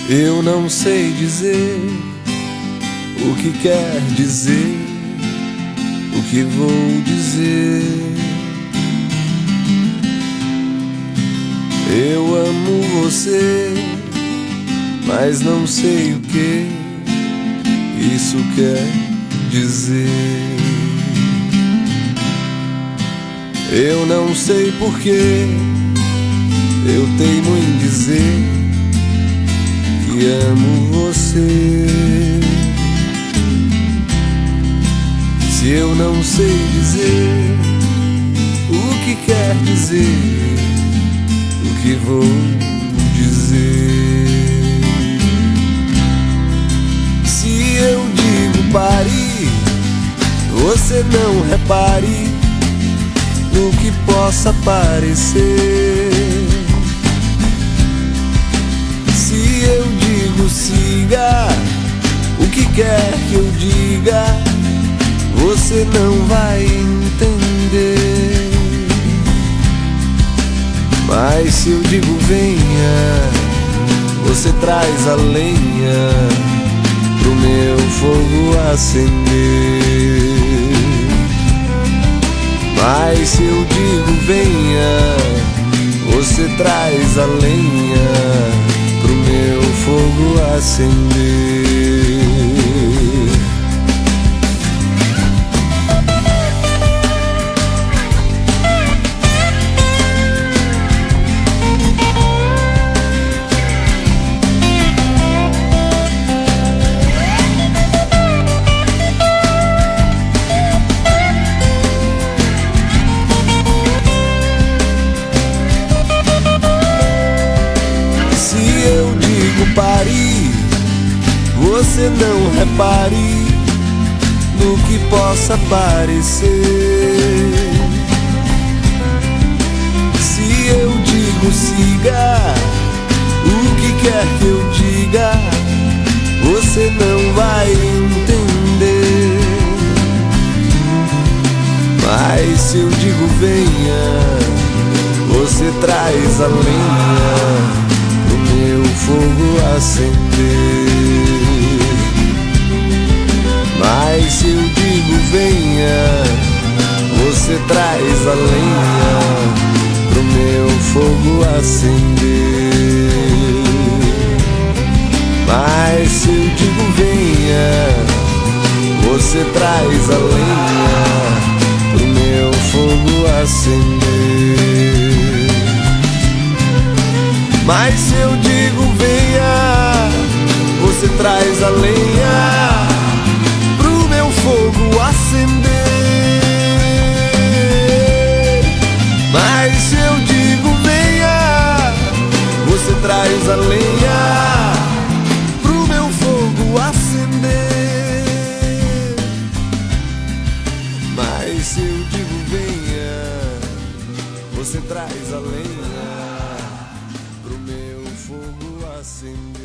Eu não sei dizer o que quer dizer, o que vou dizer. Eu amo você, mas não sei o que isso quer dizer. Eu não sei porquê eu teimo em dizer que amo você. Se eu não sei dizer o que quer dizer, o que vou dizer? Se eu digo pare, você não repare no que possa parecer. Se eu digo siga, o que quer que eu diga, você não vai entender. Mas se eu digo venha, você traz a lenha pro meu fogo acender. Mas se eu digo venha, você traz a lenha pro meu fogo acender. Pare, você não repare no que possa parecer. Se eu digo siga, o que quer que eu diga, você não vai entender. Mas se eu digo venha, você traz a lenha pro meu fogo acender. Mas se eu digo venha, você traz a lenha pro meu fogo acender. Mas se eu digo venha, você traz a lenha pro meu fogo acender. Mas se eu digo venha, você traz a lenha pro meu fogo acender. Mas se eu digo venha, você traz a lenha pro meu fogo acender. Mas se eu digo venha, você traz a lenha pro meu fogo acender.